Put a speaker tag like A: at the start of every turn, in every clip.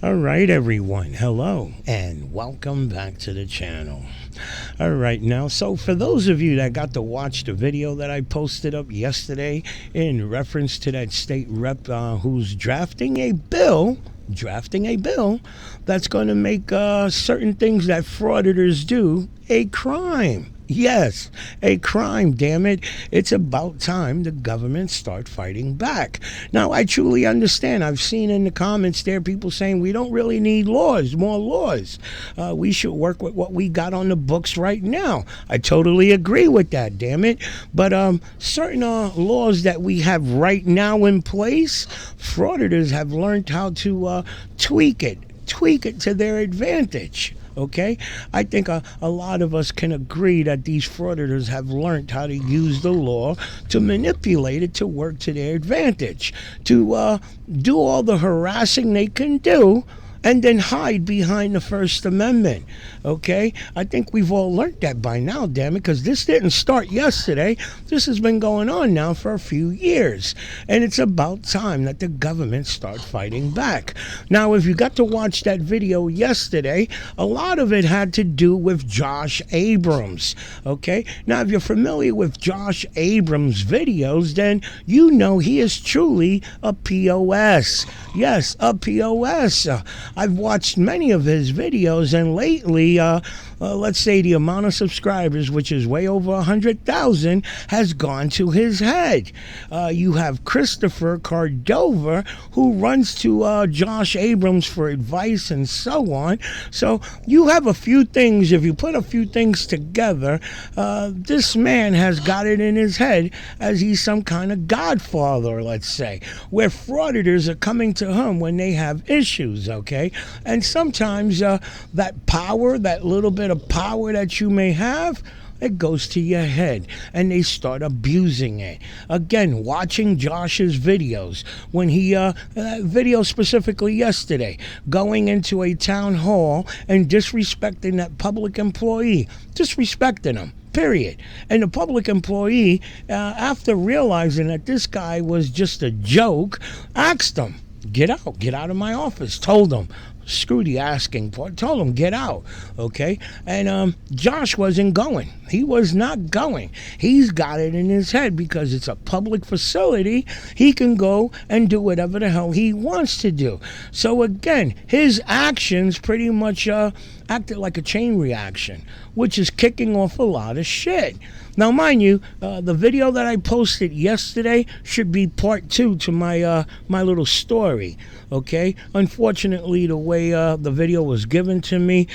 A: All right, everyone. Hello, and welcome back to the channel. All right, now, so for those of you that got to watch the video that I posted up yesterday in reference to that state rep who's drafting a bill that's going to make certain things that frauditors do a crime. Yes, a crime, damn it. It's about time the government start fighting back. Now, I truly understand. I've seen in the comments there people saying we don't really need laws, more laws. We should work with what we got on the books right now. I totally agree with that, damn it. But certain laws that we have right now in place, frauditors have learned how to tweak it to their advantage. Okay, I think a lot of us can agree that these frauditors have learned how to use the law to manipulate it to work to their advantage, to do all the harassing they can do and then hide behind the First Amendment. Okay, I think we've all learned that by now, damn it, because this didn't start yesterday. This has been going on now for a few years, and it's about time that the government start fighting back. Now, if you got to watch that video yesterday, a lot of it had to do with Josh Abrams. Okay, now if you're familiar with Josh Abrams' videos, then you know he is truly a POS. Yes, a POS. I've watched many of his videos, and lately, let's say the amount of subscribers, which is way over 100,000, has gone to his head. You have Christopher Cordova, who runs to Josh Abrams for advice and so on. So you have a few things, if you put a few things together, this man has got it in his head as he's some kind of godfather, let's say, where frauditors are coming to him when they have issues, okay? And sometimes that power, that little bit of power that you may have, it goes to your head and they start abusing it. Again, watching Josh's videos, when he, video specifically yesterday, going into a town hall and disrespecting that public employee, disrespecting him. Period. And the public employee, after realizing that this guy was just a joke, asked him, get out of my office. Told him, screw the asking part, told him, get out. Okay, and Josh wasn't going. He was not going. He's got it in his head because it's a public facility. He can go and do whatever the hell he wants to do. So again, his actions pretty much acted like a chain reaction, which is kicking off a lot of shit. Now, mind you, the video that I posted yesterday should be part 2 to my my little story. Okay, unfortunately, the way the video was given to me,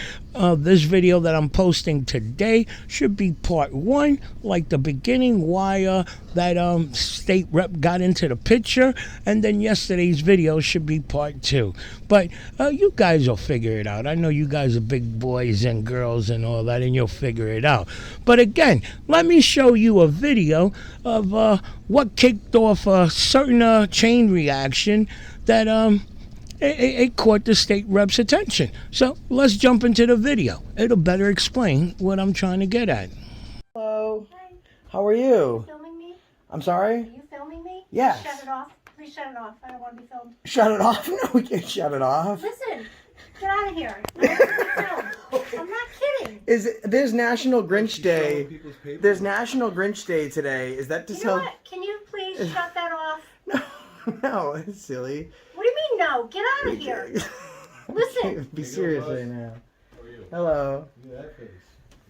A: this video that I'm posting today should be part 1, like the beginning, why that state rep got into the picture, and then yesterday's video should be part 2. But you guys will figure it out. I know you guys are big boys and girls and all that, and you'll figure it out. But again, let me show you a video of what kicked off a certain chain reaction that it caught the state rep's attention. So let's jump into the video. It'll better explain what I'm trying to get at.
B: Hello.
C: Hi.
B: How are you?
C: Are you filming me?
B: I'm sorry?
C: Are you filming me?
B: Yes.
C: Shut it off. Please shut it off. I don't want to be filmed.
B: Shut it off? No, we can't shut it off.
C: Listen, get out of here. I don't want to be filmed. I'm not kidding.
B: There's National Grinch Day. There's National Grinch Day today. Is that to
C: You know
B: tell?
C: what? Can you please shut that off?
B: No, it's silly.
C: What do you mean no? Get out of here. Listen.
B: Be serious right now.
D: How are you?
B: Hello.
D: Look at that face.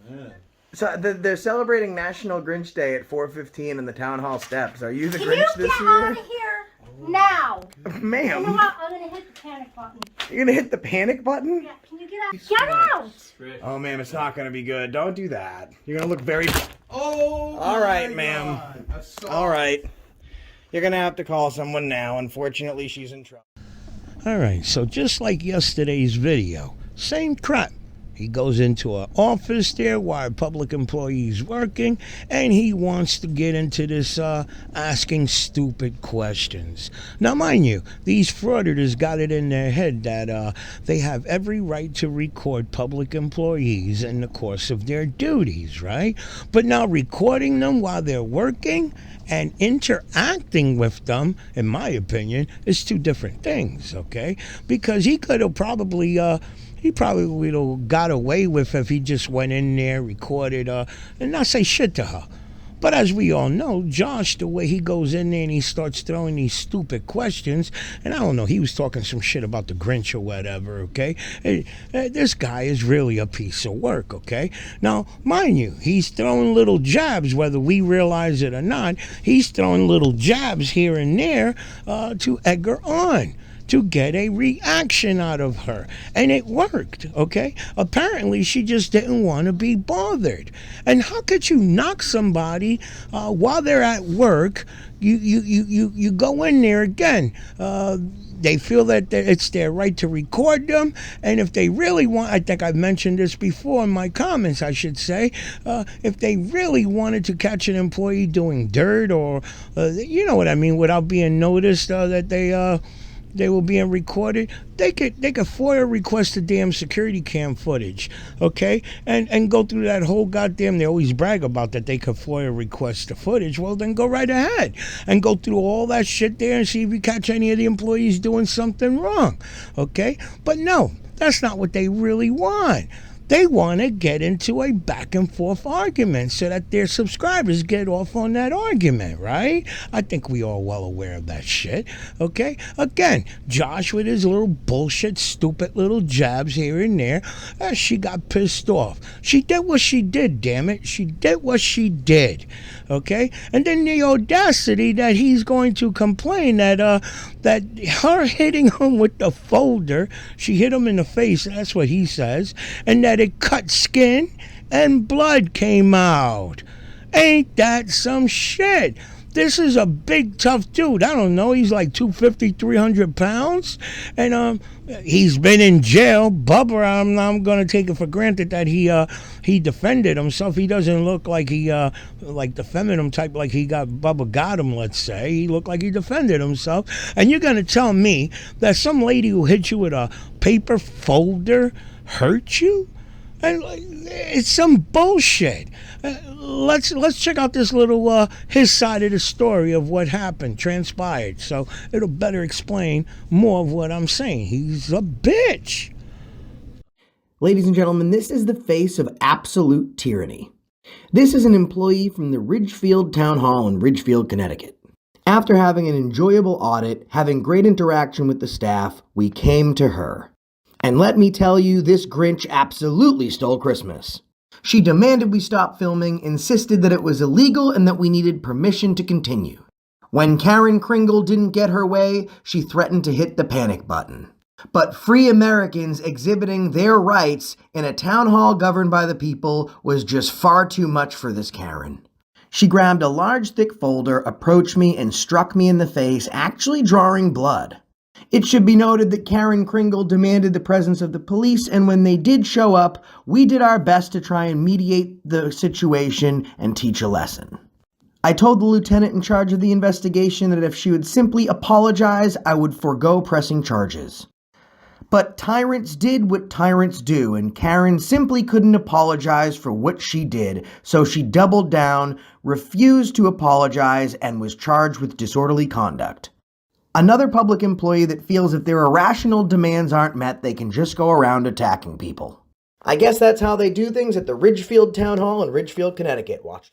D: Man.
B: So they're celebrating National Grinch Day at 4:15 in the town hall steps. Are you the
C: Can
B: Grinch
C: you
B: this
C: get
B: year?
C: out of here now? You know
B: Ma'am,
C: what? I'm going to hit the panic button.
B: you're gonna hit the panic button?
C: Yeah, can you get out? Get out!
B: Oh, ma'am, it's not gonna be good. Don't do that. You're gonna look very.
D: Oh!
B: All right,
D: my
B: ma'am.
D: God. I saw
B: All right. You're gonna have to call someone now. Unfortunately, she's in trouble.
A: All right, so just like yesterday's video, same crap. He goes into an office there while a public employee's working, and he wants to get into this asking stupid questions. Now, mind you, these frauditors got it in their head that they have every right to record public employees in the course of their duties, right? But now recording them while they're working and interacting with them, in my opinion, is two different things, okay? Because he could have probably would have got away with if he just went in there, recorded, and not say shit to her. But as we all know, Josh, the way he goes in there and he starts throwing these stupid questions, and I don't know, he was talking some shit about the Grinch or whatever, okay? This guy is really a piece of work, okay? Now, mind you, he's throwing little jabs, whether we realize it or not. He's throwing little jabs here and there to egg her on, to get a reaction out of her. And it worked, okay? Apparently, she just didn't want to be bothered. And how could you knock somebody while they're at work? You go in there again. They feel that it's their right to record them. And if they really want, I think I've mentioned this before in my comments, I should say, if they really wanted to catch an employee doing dirt or, you know what I mean, without being noticed that they were being recorded, they could FOIA request the damn security cam footage, okay? And go through that whole goddamn, they always brag about that they could FOIA request the footage. Well, then go right ahead and go through all that shit there and see if you catch any of the employees doing something wrong, okay? But no, that's not what they really want. They want to get into a back and forth argument so that their subscribers get off on that argument, right? I think we all well aware of that shit, okay? Again, Josh with his little bullshit, stupid little jabs here and there, she got pissed off. She did what she did, damn it. She did what she did, okay? And then the audacity that he's going to complain that her hitting him with the folder, she hit him in the face, that's what he says, and that it cut skin and blood came out. Ain't that some shit? This is a big, tough dude. I don't know. He's like 250, 300 pounds. And he's been in jail. Bubba, I'm going to take it for granted that he defended himself. He doesn't look like he, like the feminine type, like Bubba got him, let's say. He looked like he defended himself. And you're going to tell me that some lady who hit you with a paper folder hurt you? And it's some bullshit. Let's check out this little his side of the story of what happened, transpired. So it'll better explain more of what I'm saying. He's a bitch.
B: Ladies and gentlemen, this is the face of absolute tyranny. This is an employee from the Ridgefield Town Hall in Ridgefield, Connecticut. After having an enjoyable audit, having great interaction with the staff, we came to her. And let me tell you, this Grinch absolutely stole Christmas. She demanded we stop filming, insisted that it was illegal and that we needed permission to continue. When Karen Kringle didn't get her way, she threatened to hit the panic button. But free Americans exhibiting their rights in a town hall governed by the people was just far too much for this Karen. She grabbed a large, thick folder, approached me, and struck me in the face, actually drawing blood. It should be noted that Karen Kringle demanded the presence of the police, and when they did show up, we did our best to try and mediate the situation and teach a lesson. I told the lieutenant in charge of the investigation that if she would simply apologize, I would forego pressing charges. But tyrants did what tyrants do, and Karen simply couldn't apologize for what she did, so she doubled down, refused to apologize, and was charged with disorderly conduct. Another public employee that feels if their irrational demands aren't met, they can just go around attacking people. I guess that's how they do things at the Ridgefield Town Hall in Ridgefield, Connecticut. Watch.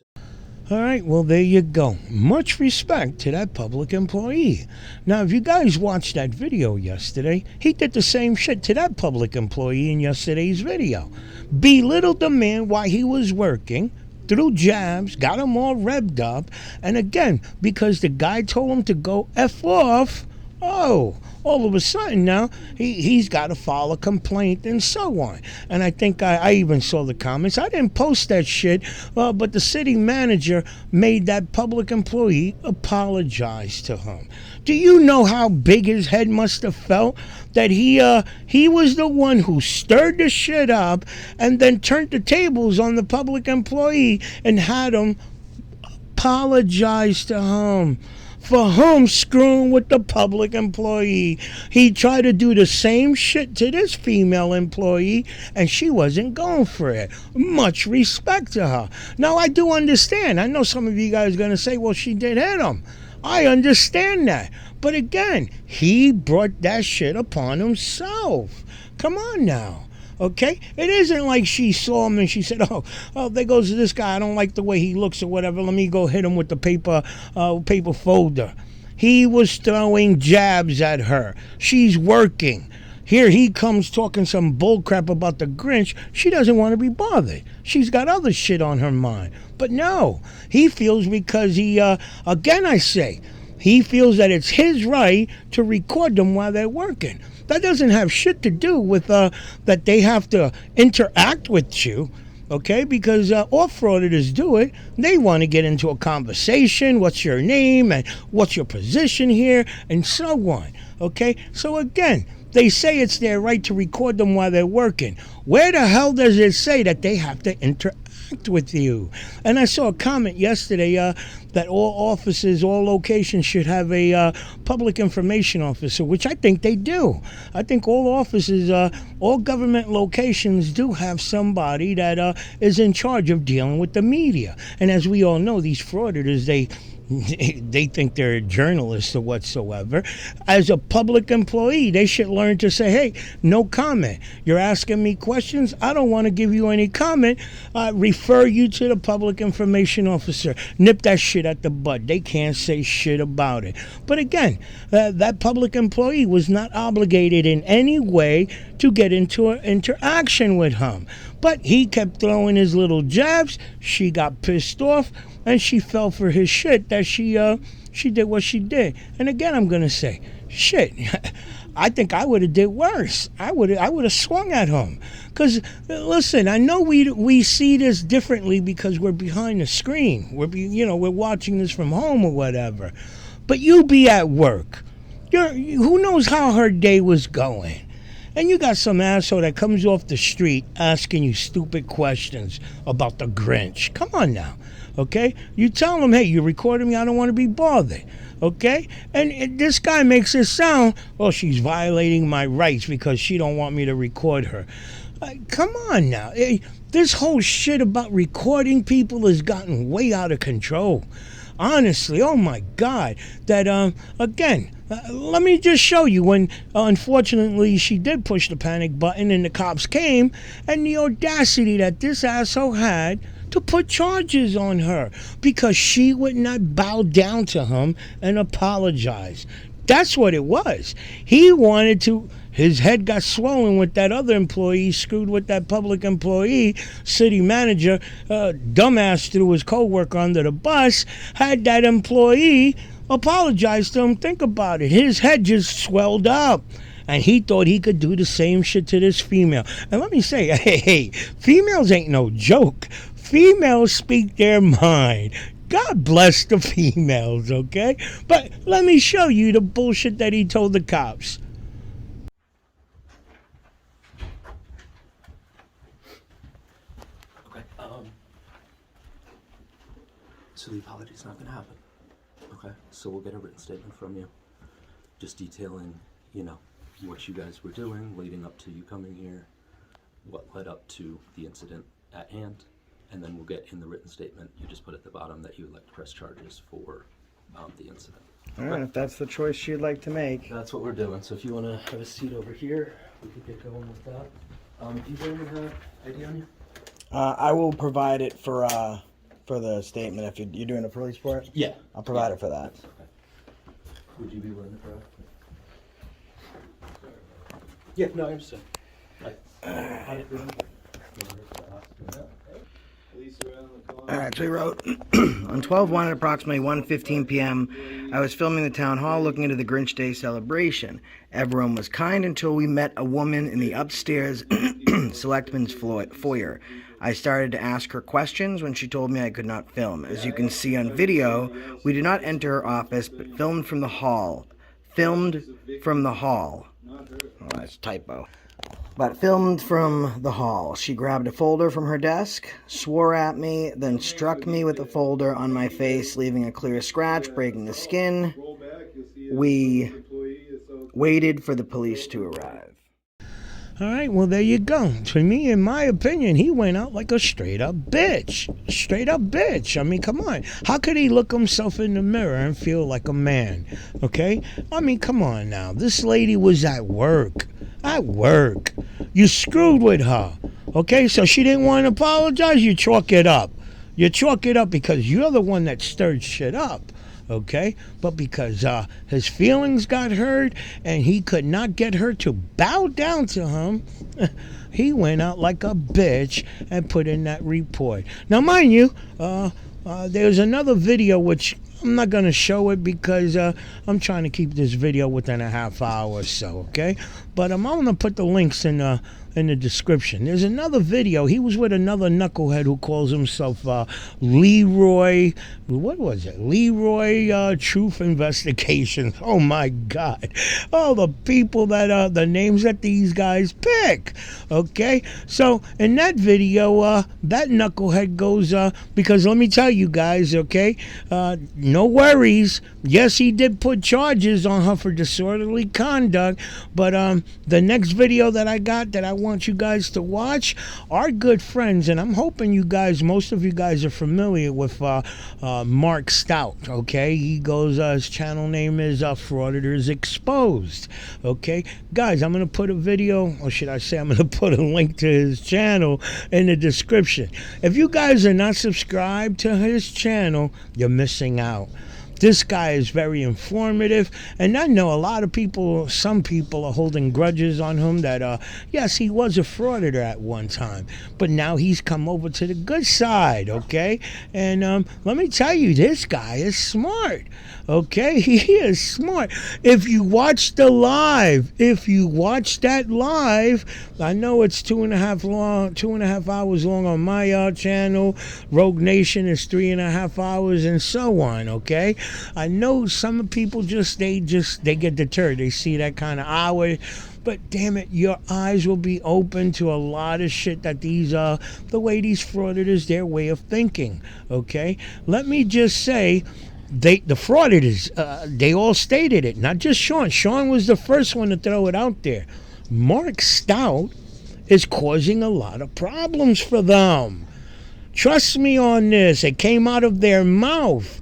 A: All right, well, there you go. Much respect to that public employee. Now, if you guys watched that video yesterday, he did the same shit to that public employee in yesterday's video. Belittled the man while he was working, threw jabs, got him all revved up, and again, because the guy told him to go F off, Oh, all of a sudden now he's got to file a complaint and so on. And I think I even saw the comments. I didn't post that shit, but the city manager made that public employee apologize to him. Do you know how big his head must have felt that he was the one who stirred the shit up and then turned the tables on the public employee and had him apologize to him? For him screwing with the public employee. He tried to do the same shit to this female employee, and she wasn't going for it. Much respect to her. Now, I do understand. I know some of you guys are going to say, well, she did hit him. I understand that. But again, he brought that shit upon himself. Come on now. Okay? It isn't like she saw him and she said, oh, there goes this guy. I don't like the way he looks or whatever. Let me go hit him with the paper folder. He was throwing jabs at her. She's working. Here he comes talking some bullcrap about the Grinch. She doesn't want to be bothered. She's got other shit on her mind. But no, he feels because again I say, he feels that it's his right to record them while they're working. That doesn't have shit to do with that they have to interact with you, okay? Because all frauditors do it. They want to get into a conversation. What's your name and what's your position here and so on, okay? So again, they say it's their right to record them while they're working. Where the hell does it say that they have to interact with you? And I saw a comment yesterday that all offices, all locations should have a public information officer, which I think they do. I think all offices, all government locations do have somebody that is in charge of dealing with the media. And as we all know, these frauditors, they think they're a journalist or whatsoever. As a public employee, they should learn to say, hey, no comment. You're asking me questions. I don't want to give you any comment. Refer you to the public information officer. Nip that shit at the bud. They can't say shit about it. But again, that public employee was not obligated in any way to get into an interaction with him. But he kept throwing his little jabs. She got pissed off. And she fell for his shit that she did what she did. And again, I'm gonna say, shit, I think I would have did worse. I would have swung at him. Cause listen, I know we see this differently because we're behind the screen. We're watching this from home or whatever. But you be at work. Who knows how her day was going? And you got some asshole that comes off the street asking you stupid questions about the Grinch. Come on now. Okay? You tell him, hey, you recording me, I don't want to be bothered. Okay? And this guy makes it sound, well, she's violating my rights because she don't want me to record her. Come on now. This whole shit about recording people has gotten way out of control. Honestly, oh my God. That, again, let me just show you when, unfortunately, she did push the panic button and the cops came, and the audacity that this asshole had to put charges on her because she would not bow down to him and apologize. That's what it was. He wanted to. His head got swollen with that other employee, screwed with that public employee, city manager, dumbass threw his co-worker under the bus, had that employee apologize to him. Think about it. His head just swelled up. And he thought he could do the same shit to this female. And let me say, hey, females ain't no joke. Females speak their mind. God bless the females, okay? But let me show you the bullshit that he told the cops.
E: Okay, so the apology's not gonna happen. Okay, so we'll get a written statement from you, just detailing, what you guys were doing leading up to you coming here, what led up to the incident at hand, and then we'll get in the written statement, you just put at the bottom that you would like to press charges for the incident.
F: All right, if that's the choice she'd like to make.
E: That's what we're doing, so if you want to have a seat over here, we can get going with that. Do you bring the ID on you?
F: I will provide it for the statement. If you're doing a police report,
E: Yeah.
F: I'll provide it for that.
E: Okay. Would you be willing to provide? Yeah, no, I understand.
F: Alright, so he wrote, on 12/1 at approximately 1:15 p.m., I was filming the town hall looking into the Grinch Day celebration. Everyone was kind until we met a woman in the upstairs selectman's foyer. I started to ask her questions when she told me I could not film. As you can see on video, we did not enter her office, but filmed from the hall. Filmed from the hall. Oh, that's a typo. But filmed from the hall. She grabbed a folder from her desk, swore at me, then struck me with the folder on my face, leaving a clear scratch, breaking the skin. We waited for the police to arrive.
A: All right, well, there you go. To me, in my opinion, he went out like a straight-up bitch. Straight-up bitch. I mean, come on. How could he look himself in the mirror and feel like a man? Okay? I mean, come on now. This lady was at work. At work. You screwed with her. Okay? So she didn't want to apologize? You chalk it up. You chalk it up because you're the one that stirred shit up. Okay, but because his feelings got hurt and he could not get her to bow down to him, he went out like a bitch and put in that report. Now, mind you, there's another video which I'm not going to show it because I'm trying to keep this video within a half hour or so, okay? But I'm going to put the links in the description. There's another video. He was with another knucklehead who calls himself Leroy. What was it? Leroy Truth Investigations. Oh my God! Oh, the people that the names that these guys pick. Okay, so in that video, that knucklehead goes because let me tell you guys. Okay, no worries. Yes, he did put charges on her for disorderly conduct, but the next video that I got that I want you guys to watch, our good friends, and I'm hoping you guys, most of you guys are familiar with Marc Stout, okay? He goes, his channel name is Frauditors Exposed, okay? Guys, I'm going to put a video, or should I say I'm going to put a link to his channel in the description. If you guys are not subscribed to his channel, you're missing out. This guy is very informative, and I know a lot of people, some people are holding grudges on him that, yes, he was a frauditor at one time, but now he's come over to the good side, okay? And let me tell you, this guy is smart, okay? He is smart. If you watch the live, if you watch that live, I know it's 2.5 hours long on my channel. Rogue Nation is 3.5 hours, and so on, okay? I know some people they get deterred. They see that kind of hour, but damn it, your eyes will be open to a lot of shit that these the way these frauditors, their way of thinking. Okay, let me just say, the frauditors, they all stated it. Not just Sean. Sean was the first one to throw it out there. Marc Stout is causing a lot of problems for them. Trust me on this. It came out of their mouth.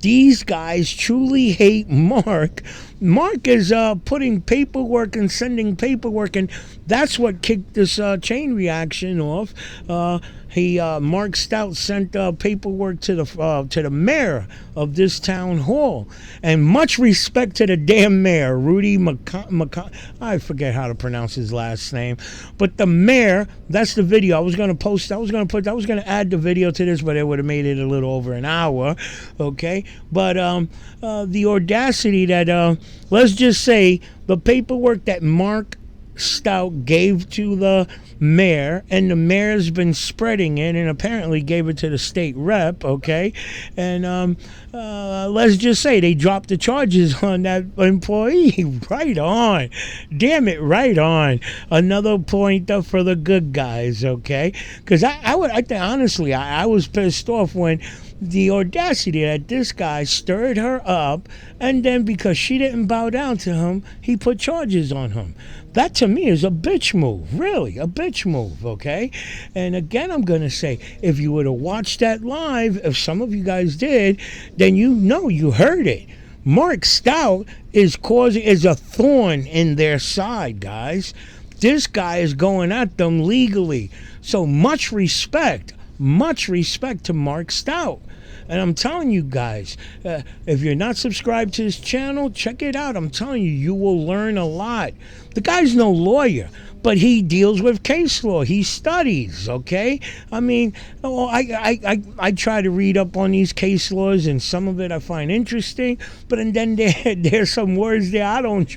A: These guys truly hate Marc. Marc is putting paperwork and sending paperwork, and that's what kicked this chain reaction off. Marc Stout sent paperwork to the mayor of this town hall, and much respect to the damn mayor, Rudy I forget how to pronounce his last name, but the mayor. That's the video I was going to post. I was going to add the video to this, but it would have made it a little over an hour. Okay, but the audacity that let's just say the paperwork that Marc Stout gave to the mayor, and the mayor's been spreading it, and apparently gave it to the state rep, okay? And let's just say they dropped the charges on that employee. Right on. Damn it, right on. Another point for the good guys, okay? Because I think honestly, I was pissed off when the audacity that this guy stirred her up, and then because she didn't bow down to him, he put charges on him. That to me is a bitch move, really, a bitch move, okay? And again, I'm going to say, if you would have watched that live, if some of you guys did, then you know you heard it. Marc Stout is a thorn in their side, guys. This guy is going at them legally. So much respect to Marc Stout. And I'm telling you guys, if you're not subscribed to his channel, check it out. I'm telling you, you will learn a lot. The guy's no lawyer, but he deals with case law. He studies, okay? I mean, I try to read up on these case laws, and some of it I find interesting, but and then there's some words there I don't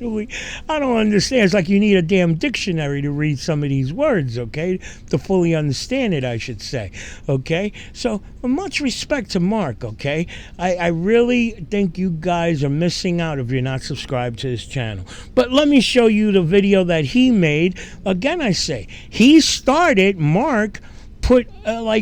A: understand. It's like you need a damn dictionary to read some of these words, okay? To fully understand it, I should say, okay? So much respect to Marc, okay? I really think you guys are missing out if you're not subscribed to his channel. But let me show you the video that he made. Again, I say, Marc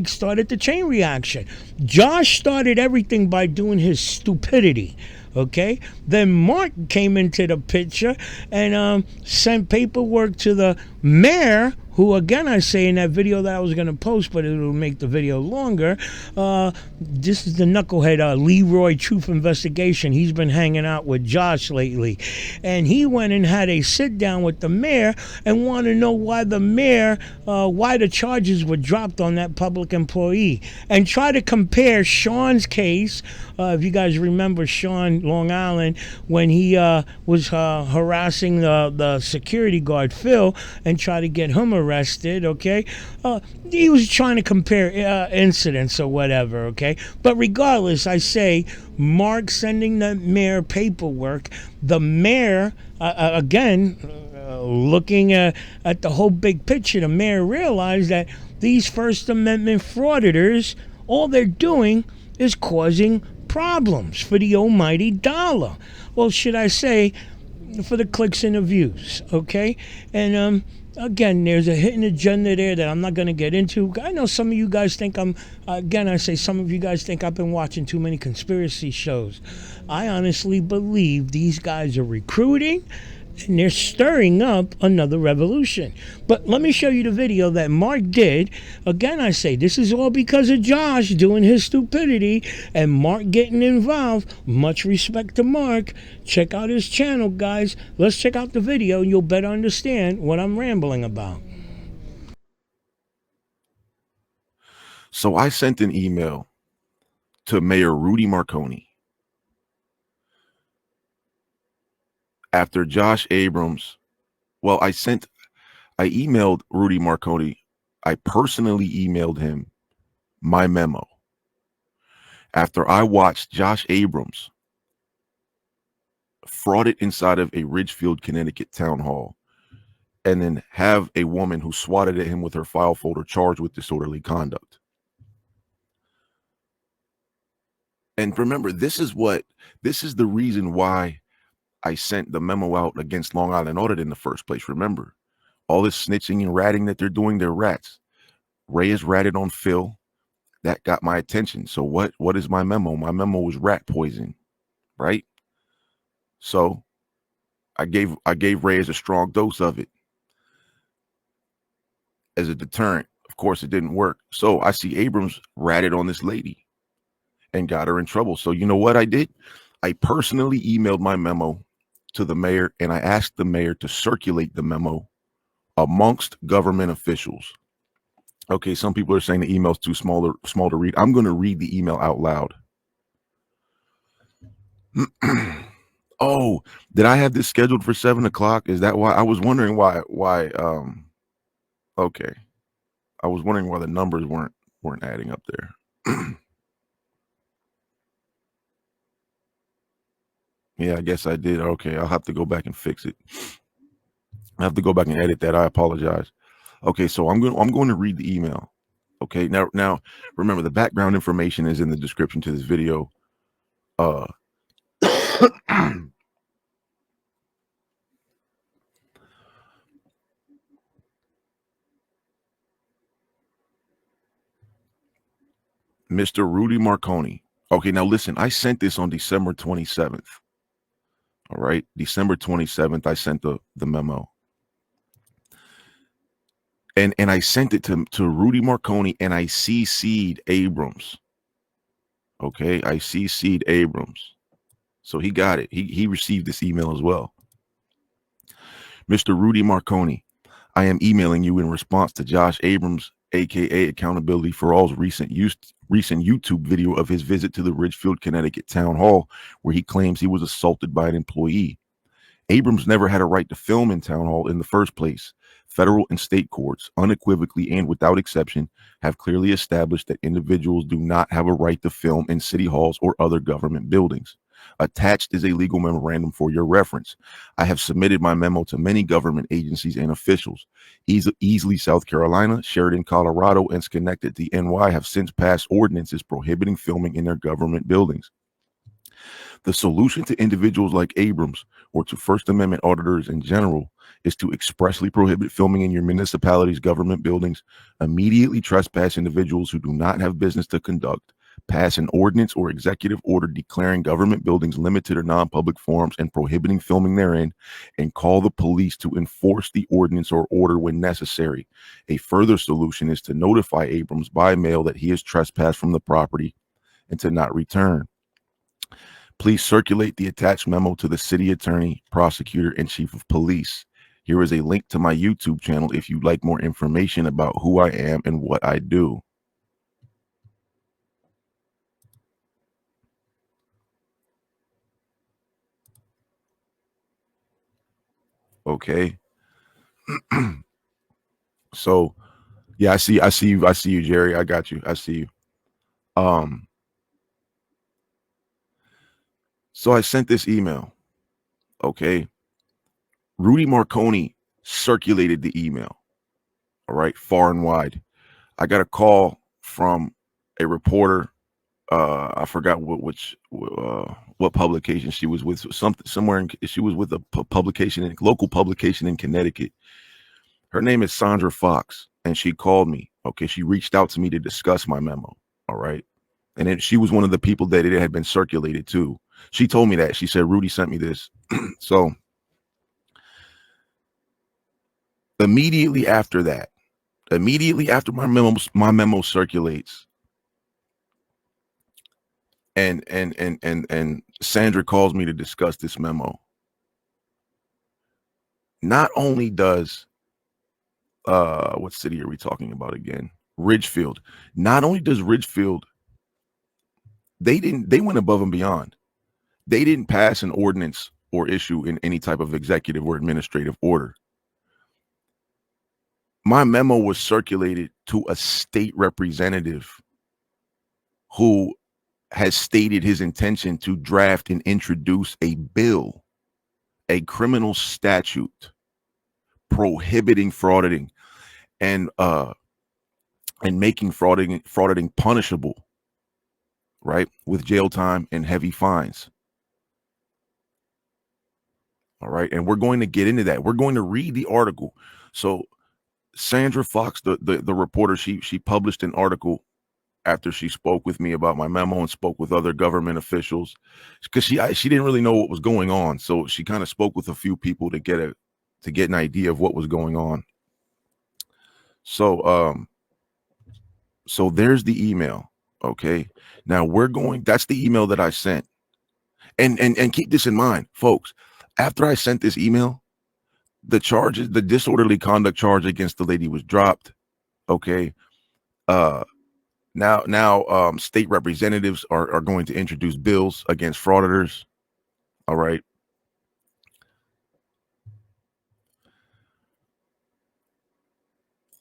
A: started the chain reaction. Josh started everything by doing his stupidity. Okay, then Marc came into the picture and sent paperwork to the mayor, who, again, I say in that video that I was going to post, but it will make the video longer. This is the knucklehead Leroy Truth Investigation. He's been hanging out with Josh lately. And he went and had a sit down with the mayor and wanted to know why why the charges were dropped on that public employee. And try to compare Sean's case, if you guys remember Sean, Long Island, when he was harassing the security guard, Phil, and try to get him arrested, okay? He was trying to compare incidents or whatever, okay? But regardless, I say, Marc sending the mayor paperwork, the mayor, again, looking at the whole big picture, the mayor realized that these First Amendment frauditors, all they're doing is causing problems for the almighty dollar. Well, should I say, for the clicks and the views, okay? And again, there's a hidden agenda there that I'm not going to get into. I know some of you guys think some of you guys think I've been watching too many conspiracy shows. I honestly believe these guys are recruiting and they're stirring up another revolution. But let me show you the video that Marc did. Again, I say, this is all because of Josh doing his stupidity and Marc getting involved. Much respect to Marc. Check out his channel, guys. Let's check out the video and you'll better understand what I'm rambling about.
G: So I sent an email to Mayor Rudy Marconi after Josh Abrams. Well, I emailed Rudy Marconi. I personally emailed him my memo after I watched Josh Abrams frauded inside of a Ridgefield, Connecticut town hall, and then have a woman who swatted at him with her file folder charged with disorderly conduct. And remember, this is the reason why I sent the memo out against Long Island Audit in the first place. Remember, all this snitching and ratting that they're doing, they're rats. Ray is ratted on Phil. That got my attention. So what is my memo? My memo was rat poison, right? So I gave Reyes a strong dose of it as a deterrent. Of course, it didn't work. So I see Abrams ratted on this lady and got her in trouble. So you know what I did? I personally emailed my memo to the mayor, and I asked the mayor to circulate the memo amongst government officials. Okay, some people are saying the email's too small to read. I'm going to read the email out loud. Oh, did I have this scheduled for 7 o'clock? Is that why? I was wondering why okay. I was wondering why the numbers weren't adding up there. Yeah, I guess I did. Okay, I'll have to go back and fix it. I have to go back and edit that. I apologize. Okay, so I'm going to read the email. Okay, now remember, the background information is in the description to this video. Mr. Rudy Marconi. Okay, now listen, I sent this on December 27th. All right, December 27th, I sent the memo. And I sent it to Rudy Marconi, and I CC'd Abrams. Okay, I CC'd Abrams. So he got it. He received this email as well. Mr. Rudy Marconi, I am emailing you in response to Josh Abrams aka Accountability for All's recent YouTube video of his visit to the Ridgefield, Connecticut town hall, where he claims he was assaulted by an employee. Abrams never had a right to film in town hall in the first place. Federal and state courts, unequivocally and without exception, have clearly established that individuals do not have a right to film in city halls or other government buildings. Attached is a legal memorandum for your reference. I have submitted my memo to many government agencies and officials. Easley, South Carolina, Sheridan, Colorado, and Schenectady, NY have since passed ordinances prohibiting filming in their government buildings. The solution to individuals like Abrams, or to First Amendment auditors in general, is to expressly prohibit filming in your municipality's government buildings, immediately trespass individuals who do not have business to conduct, pass an ordinance or executive order declaring government buildings limited or non-public forums and prohibiting filming therein, and call the police to enforce the ordinance or order when necessary. A further solution is to notify Abrams by mail that he has trespassed from the property and to not return. Please circulate the attached memo to the city attorney, prosecutor, and chief of police. Here is a link to my YouTube channel if you'd like more information about who I am and what I do. Okay. So, yeah, I see you, Jerry. I got you. I see you. So I sent this email. Okay. Rudy Marconi circulated the email. All right, far and wide. I got a call from a reporter. I forgot what publication she was with. She was with a local publication in Connecticut. Her name is Sandra Fox, and she called me. Okay, she reached out to me to discuss my memo. All right, and she was one of the people that it had been circulated to. She told me that. She said, Rudy sent me this. So immediately after my memo circulates, and Sandra calls me to discuss this memo. Not only does what city are we talking about again? Ridgefield. Not only does Ridgefield, they went above and beyond. They didn't pass an ordinance or issue in any type of executive or administrative order. My memo was circulated to a state representative who has stated his intention to draft and introduce a bill, a criminal statute prohibiting frauditing and making frauditing punishable, right, with jail time and heavy fines. All right, and we're going to get into that. We're going to read the article. So Sandra Fox, the reporter, she published an article after she spoke with me about my memo and spoke with other government officials, because she didn't really know what was going on. So she kind of spoke with a few people to get an idea of what was going on. So so there's the email. Okay, now that's the email that I sent, and keep this in mind, folks. After I sent this email, the disorderly conduct charge against the lady was dropped. Okay. Now state representatives are going to introduce bills against frauditors. All right.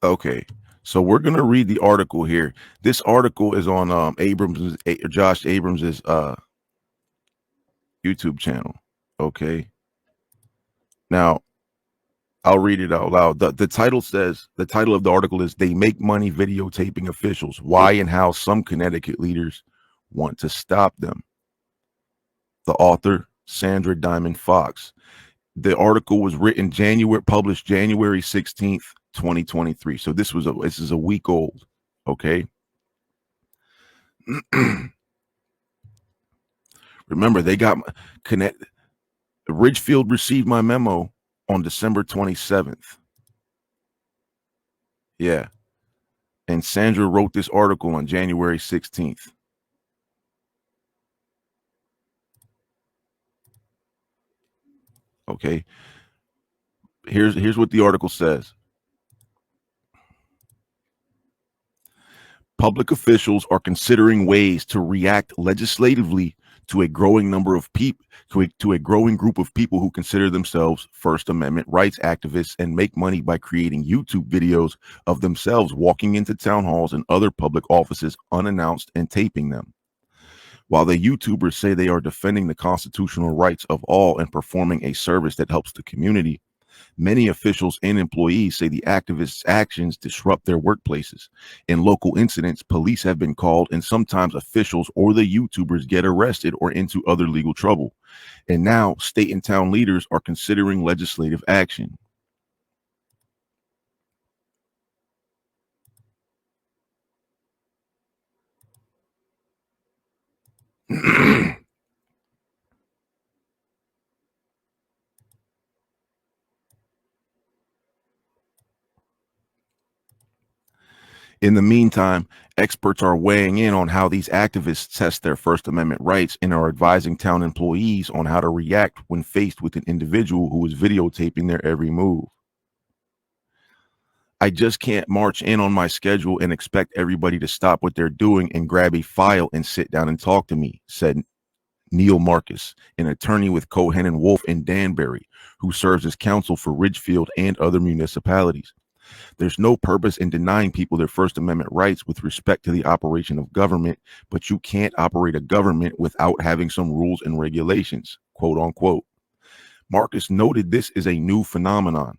G: Okay. So we're going to read the article here. This article is on Josh Abrams's YouTube channel. Okay. Now, I'll read it out loud. The title of the article is "They Make Money Videotaping Officials. Why and How Some Connecticut Leaders Want to Stop Them." The author, Sandra Diamond Fox. The article was published January 16th, 2023. So this is a week old. Okay. Remember, Ridgefield received my memo on December 27th. Yeah. And Sandra wrote this article on January 16th. Okay. Here's what the article says. public officials are considering ways to react legislatively to a growing number of people, to a growing group of people who consider themselves First Amendment rights activists and make money by creating YouTube videos of themselves walking into town halls and other public offices unannounced and taping them. While the YouTubers say they are defending the constitutional rights of all and performing a service that helps the community, many officials and employees say the activists' actions disrupt their workplaces. In local incidents, police have been called, and sometimes officials or the YouTubers get arrested or into other legal trouble. And now state and town leaders are considering legislative action. In the meantime, experts are weighing in on how these activists test their First Amendment rights and are advising town employees on how to react when faced with an individual who is videotaping their every move. I just can't march in on my schedule and expect everybody to stop what they're doing and grab a file and sit down and talk to me, said Neil Marcus, an attorney with Cohen and Wolf in Danbury, who serves as counsel for Ridgefield and other municipalities. There's no purpose in denying people their First Amendment rights with respect to the operation of government, but you can't operate a government without having some rules and regulations, quote unquote. Marcus noted this is a new phenomenon.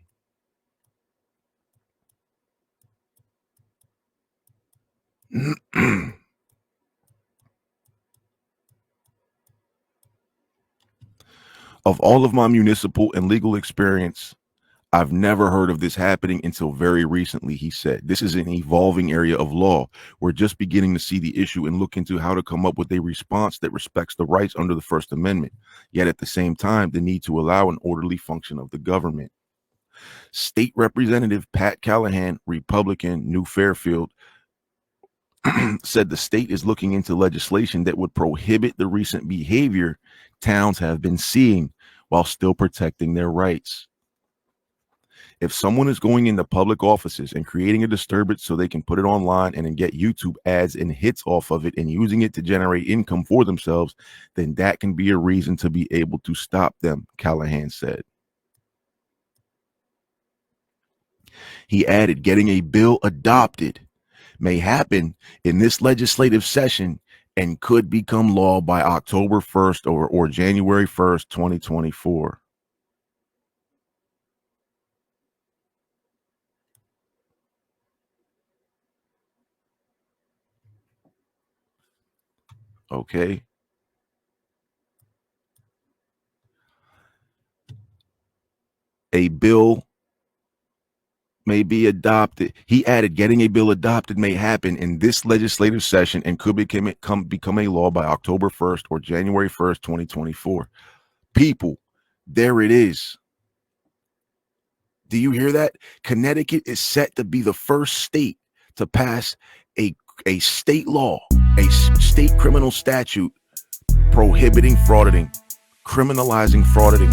G: Of all of my municipal and legal experience, I've never heard of this happening until very recently, he said. This is an evolving area of law. We're just beginning to see the issue and look into how to come up with a response that respects the rights under the First Amendment, yet at the same time, the need to allow an orderly function of the government. State Representative Pat Callahan, Republican, New Fairfield, said the state is looking into legislation that would prohibit the recent behavior towns have been seeing while still protecting their rights. If someone is going into public offices and creating a disturbance so they can put it online and then get YouTube ads and hits off of it and using it to generate income for themselves, then that can be a reason to be able to stop them, Callahan said. He added, getting a bill adopted may happen in this legislative session and could become law by October 1st or January 1st, 2024. Okay. A bill may be adopted. He added, getting a bill adopted may happen in this legislative session and could become a law by October 1st or January 1st, 2024. People, there it is. Do you hear that? Connecticut is set to be the first state to pass a state law, a state criminal statute prohibiting frauditing, criminalizing frauditing.